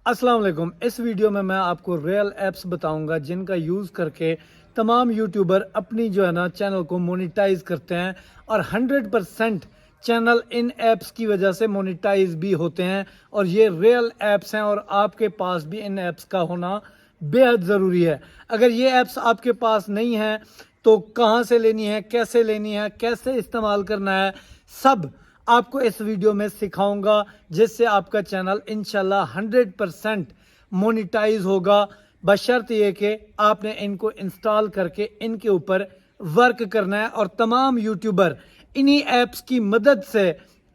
अस्सलाम वालेकुम। इस वीडियो में मैं आपको रियल ऐप्स बताऊंगा जिनका यूज़ करके तमाम यूट्यूबर अपनी जो है ना चैनल को मोनेटाइज करते हैं और 100% चैनल इन ऐप्स की वजह से मोनेटाइज भी होते हैं और ये रियल ऐप्स हैं और आपके पास भी इन ऐप्स का होना बेहद ज़रूरी है। अगर ये ऐप्स आपके पास नहीं हैं तो कहाँ से लेनी है, कैसे इस्तेमाल करना है, सब आपको इस वीडियो में सिखाऊंगा जिससे आपका चैनल इंशाल्लाह 100% मोनेटाइज होगा, बशर्त ये कि आपने इनको इंस्टॉल करके इनके ऊपर वर्क करना है। और तमाम यूट्यूबर इन्हीं ऐप्स की मदद से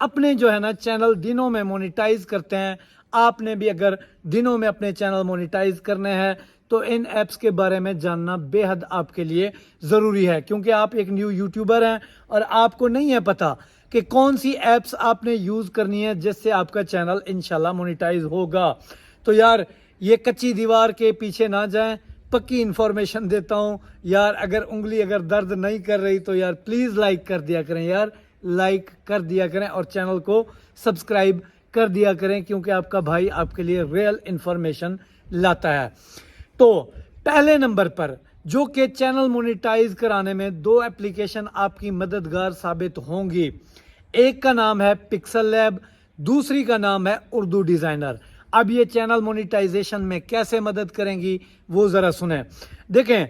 अपने जो है ना चैनल दिनों में मोनेटाइज करते हैं। आपने भी अगर दिनों में अपने चैनल मोनेटाइज करने हैं तो इन ऐप्स के बारे में जानना बेहद आपके लिए ज़रूरी है, क्योंकि आप एक न्यू यूट्यूबर हैं और आपको नहीं है पता कि कौन सी ऐप्स आपने यूज़ करनी है जिससे आपका चैनल इंशाल्लाह मोनेटाइज होगा। तो यार ये कच्ची दीवार के पीछे ना जाएं, पक्की इन्फॉर्मेशन देता हूं यार। अगर दर्द नहीं कर रही तो यार प्लीज़ लाइक कर दिया करें यार, लाइक कर दिया करें और चैनल को सब्सक्राइब कर दिया करें, क्योंकि आपका भाई आपके लिए रियल इन्फॉर्मेशन लाता है। तो पहले नंबर पर जो कि चैनल मोनेटाइज कराने में दो एप्लीकेशन आपकी मददगार साबित होंगी। एक का नाम है पिक्सल लैब, दूसरी का नाम है उर्दू डिज़ाइनर। अब ये चैनल मोनेटाइजेशन में कैसे मदद करेंगी वो ज़रा सुने। देखें,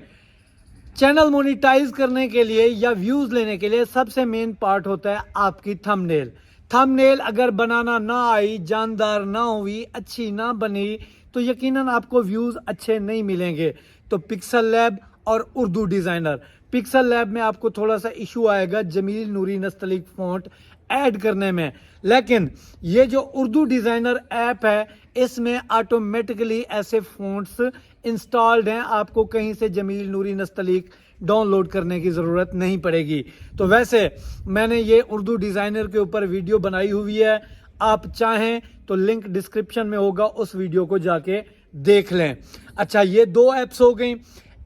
चैनल मोनेटाइज करने के लिए या व्यूज़ लेने के लिए सबसे मेन पार्ट होता है आपकी थंबनेल। थंबनेल अगर बनाना ना आई, जानदार ना हुई, अच्छी ना बनी तो यकीनन आपको व्यूज़ अच्छे नहीं मिलेंगे। तो पिक्सल लैब और उर्दू डिज़ाइनर। पिक्सल लैब में आपको थोड़ा सा इशू आएगा जमील नूरी नस्तलीक फ़ॉन्ट ऐड करने में, लेकिन ये जो उर्दू डिज़ाइनर ऐप है इसमें ऑटोमेटिकली ऐसे फ़ॉन्ट्स इंस्टॉल्ड हैं, आपको कहीं से जमील नूरी नस्तलीक डाउनलोड करने की ज़रूरत नहीं पड़ेगी। तो वैसे मैंने ये उर्दू डिज़ाइनर के ऊपर वीडियो बनाई हुई है, आप चाहें तो लिंक डिस्क्रिप्शन में होगा, उस वीडियो को जाके देख लें। अच्छा, ये दो ऐप्स हो गई।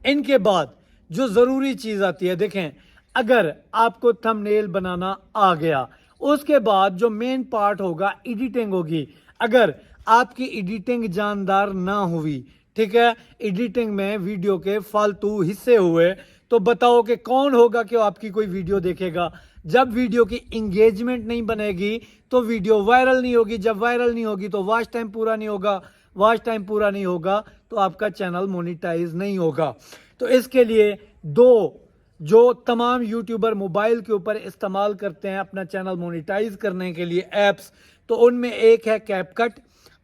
इनके बाद जो ज़रूरी चीज़ आती है, देखें, अगर आपको थंबनेल बनाना आ गया, उसके बाद जो मेन पार्ट होगा एडिटिंग होगी। अगर आपकी एडिटिंग जानदार ना हुई, ठीक है, एडिटिंग में वीडियो के फालतू हिस्से हुए, तो बताओ कि कौन होगा कि आपकी कोई वीडियो देखेगा। जब वीडियो की इंगेजमेंट नहीं बनेगी तो वीडियो वायरल नहीं होगी, जब वायरल नहीं होगी तो वॉच टाइम पूरा नहीं होगा, वॉच टाइम पूरा नहीं होगा तो आपका चैनल मोनेटाइज नहीं होगा। तो इसके लिए दो जो तमाम यूट्यूबर मोबाइल के ऊपर इस्तेमाल करते हैं अपना चैनल मोनेटाइज करने के लिए ऐप्स, तो उनमें एक है कैपकट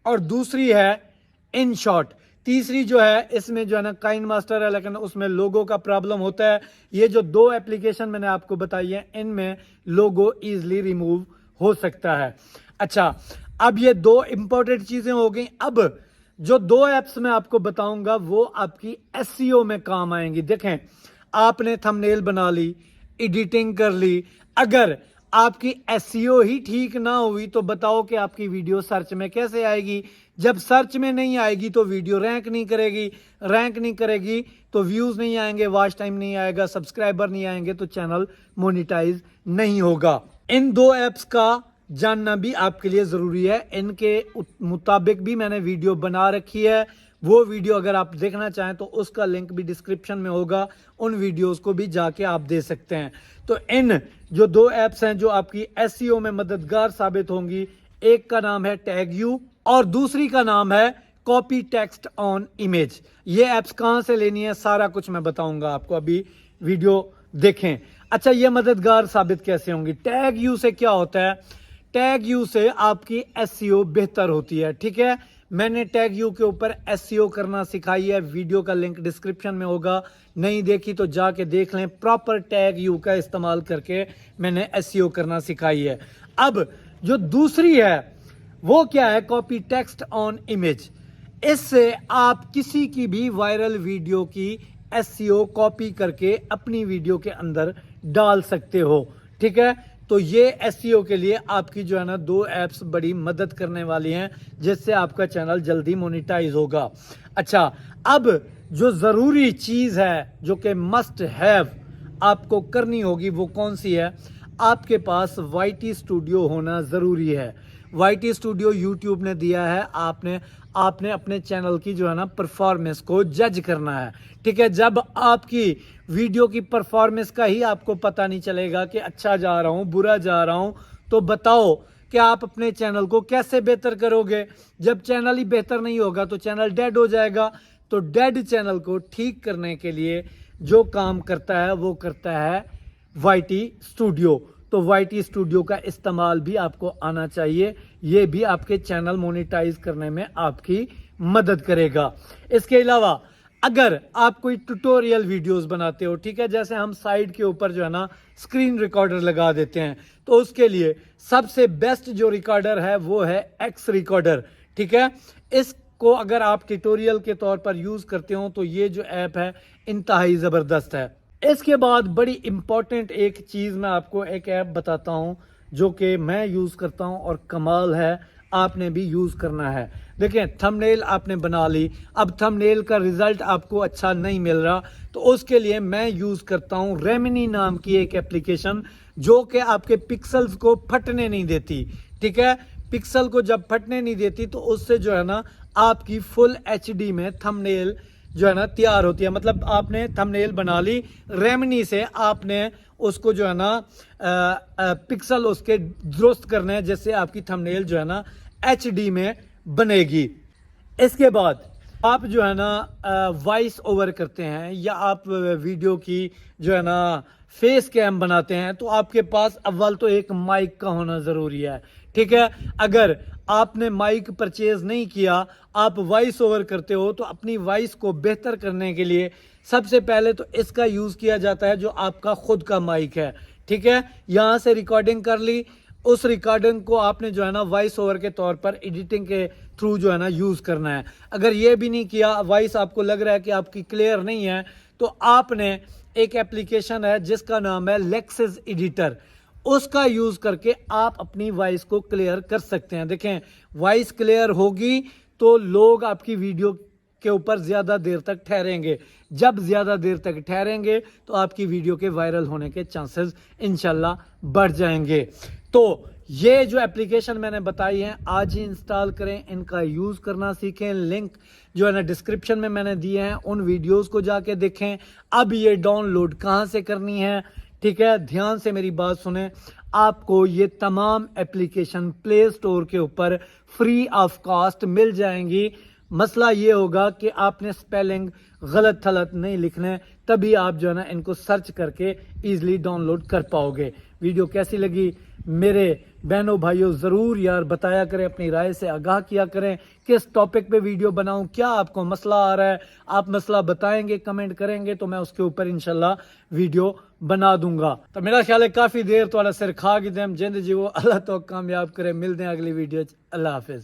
और दूसरी है इनशॉट। तीसरी जो है इसमें जो है ना काइन मास्टर है, लेकिन उसमें लोगो का प्रॉब्लम होता है। ये जो दो एप्लीकेशन मैंने आपको बताई है इनमें लोगो ईजिली रिमूव हो सकता है। अच्छा, अब ये दो इंपॉर्टेंट चीज़ें हो गई। अब जो दो ऐप्स मैं आपको बताऊंगा वो आपकी एसईओ में काम आएंगी। देखें, आपने थंबनेल बना ली, एडिटिंग कर ली, अगर आपकी एसईओ ही ठीक ना हुई तो बताओ कि आपकी वीडियो सर्च में कैसे आएगी। जब सर्च में नहीं आएगी तो वीडियो रैंक नहीं करेगी तो व्यूज़ नहीं आएंगे, वॉच टाइम नहीं आएगा, सब्सक्राइबर नहीं आएंगे, तो चैनल मोनेटाइज नहीं होगा। इन दो ऐप्स का जानना भी आपके लिए ज़रूरी है। इनके मुताबिक भी मैंने वीडियो बना रखी है, वो वीडियो अगर आप देखना चाहें तो उसका लिंक भी डिस्क्रिप्शन में होगा, उन वीडियोस को भी जाके आप दे सकते हैं। तो इन जो दो ऐप्स हैं जो आपकी एसईओ में मददगार साबित होंगी, एक का नाम है टैग यू और दूसरी का नाम है कॉपी टेक्स्ट ऑन इमेज। ये ऐप्स कहाँ से लेनी है सारा कुछ मैं बताऊंगा आपको, अभी वीडियो देखें। अच्छा, ये मददगार साबित कैसे होंगी? टैग यू से क्या होता है? टैग यू से आपकी एसईओ बेहतर होती है, ठीक है। मैंने टैग यू के ऊपर एसईओ करना सिखाई है, वीडियो का लिंक डिस्क्रिप्शन में होगा, नहीं देखी तो जाके देख लें। प्रॉपर टैग यू का इस्तेमाल करके मैंने एसईओ करना सिखाई है। अब जो दूसरी है वो क्या है? Copy text on image. इससे आप किसी की भी वायरल वीडियो की एसईओ कॉपी करके अपनी वीडियो के अंदर डाल सकते हो, ठीक है। तो ये एसईओ के लिए आपकी जो है ना दो ऐप्स बड़ी मदद करने वाली हैं, जिससे आपका चैनल जल्दी मोनेटाइज होगा। अच्छा, अब जो ज़रूरी चीज़ है जो कि मस्ट हैव आपको करनी होगी वो कौन सी है? आपके पास वाईटी स्टूडियो होना ज़रूरी है। YT स्टूडियो यूट्यूब ने दिया है, आपने अपने चैनल की जो है ना परफॉर्मेंस को जज करना है। ठीक है, जब आपकी वीडियो की परफॉर्मेंस का ही आपको पता नहीं चलेगा कि अच्छा जा रहा हूँ बुरा जा रहा हूँ, तो बताओ कि आप अपने चैनल को कैसे बेहतर करोगे। जब चैनल ही बेहतर नहीं होगा तो चैनल डेड हो जाएगा। तो डेड चैनल को ठीक करने के लिए जो काम करता है वो करता है YT स्टूडियो। तो YT स्टूडियो का इस्तेमाल भी आपको आना चाहिए, ये भी आपके चैनल मोनेटाइज करने में आपकी मदद करेगा। इसके अलावा अगर आप कोई ट्यूटोरियल वीडियोस बनाते हो, ठीक है, जैसे हम साइड के ऊपर जो है ना स्क्रीन रिकॉर्डर लगा देते हैं, तो उसके लिए सबसे बेस्ट जो रिकॉर्डर है वो है X रिकॉर्डर। ठीक है, इसको अगर आप ट्यूटोरियल के तौर पर यूज करते हो तो ये जो ऐप है इंतहाई ज़बरदस्त है। इसके बाद बड़ी इंपॉर्टेंट एक चीज़ मैं आपको एक ऐप बताता हूँ जो कि मैं यूज़ करता हूँ और कमाल है, आपने भी यूज़ करना है। देखें, थंबनेल आपने बना ली, अब थंबनेल का रिजल्ट आपको अच्छा नहीं मिल रहा, तो उसके लिए मैं यूज़ करता हूँ रेमिनी नाम की एक एप्लीकेशन जो कि आपके पिक्सल्स को फटने नहीं देती। ठीक है, पिक्सल को जब फटने नहीं देती तो उससे जो है ना आपकी फुल HD में थंबनेल जो है ना तैयार होती है। मतलब आपने थंबनेल बना ली, रेमनी से आपने उसको जो है ना पिक्सल उसके दुरुस्त करने हैं, जिससे आपकी थंबनेल जो है ना HD में बनेगी। इसके बाद आप जो है ना वॉइस ओवर करते हैं या आप वीडियो की जो है ना फेस कैम बनाते हैं, तो आपके पास अव्वल तो एक माइक का होना ज़रूरी है। ठीक है, अगर आपने माइक परचेज नहीं किया, आप वॉइस ओवर करते हो, तो अपनी वॉइस को बेहतर करने के लिए सबसे पहले तो इसका यूज़ किया जाता है जो आपका खुद का माइक है। ठीक है, यहाँ से रिकॉर्डिंग कर ली, उस रिकॉर्डिंग को आपने जो है ना वॉइस ओवर के तौर पर एडिटिंग के थ्रू जो है ना यूज़ करना है। अगर ये भी नहीं किया, वॉइस आपको लग रहा है कि आपकी क्लियर नहीं है, तो आपने एक एप्लीकेशन है जिसका नाम है लेक्सिस एडिटर, उसका यूज़ करके आप अपनी वॉइस को क्लियर कर सकते हैं। देखें, वॉइस क्लियर होगी तो लोग आपकी वीडियो के ऊपर ज़्यादा देर तक ठहरेंगे। जब ज़्यादा देर तक ठहरेंगे तो आपकी वीडियो के वायरल होने के चांसेस इंशाल्लाह बढ़ जाएंगे। तो ये जो एप्लीकेशन मैंने बताई है आज ही इंस्टॉल करें, इनका यूज़ करना सीखें। लिंक जो है ना डिस्क्रिप्शन में मैंने दिए हैं, उन वीडियोस को जाके देखें। अब ये डाउनलोड कहाँ से करनी है, ठीक है, ध्यान से मेरी बात सुने। आपको ये तमाम एप्लीकेशन प्ले स्टोर के ऊपर फ्री ऑफ कॉस्ट मिल जाएंगी। मसला ये होगा कि आपने स्पेलिंग गलत थलत नहीं लिखने, तभी आप जो है ना इनको सर्च करके इजीली डाउनलोड कर पाओगे। वीडियो कैसी लगी मेरे बहनों भाइयों ज़रूर यार बताया करें, अपनी राय से आगाह किया करें किस टॉपिक पे वीडियो बनाऊं, क्या आपको मसला आ रहा है, आप मसला बताएंगे कमेंट करेंगे तो मैं उसके ऊपर इंशाल्लाह वीडियो बना दूंगा। तो मेरा ख्याल है काफ़ी देर तो सिर खा गए हम जिंद जी वो अल्लाह तो कामयाब करे। मिलते हैं अगली वीडियो। अल्लाह हाफिज़।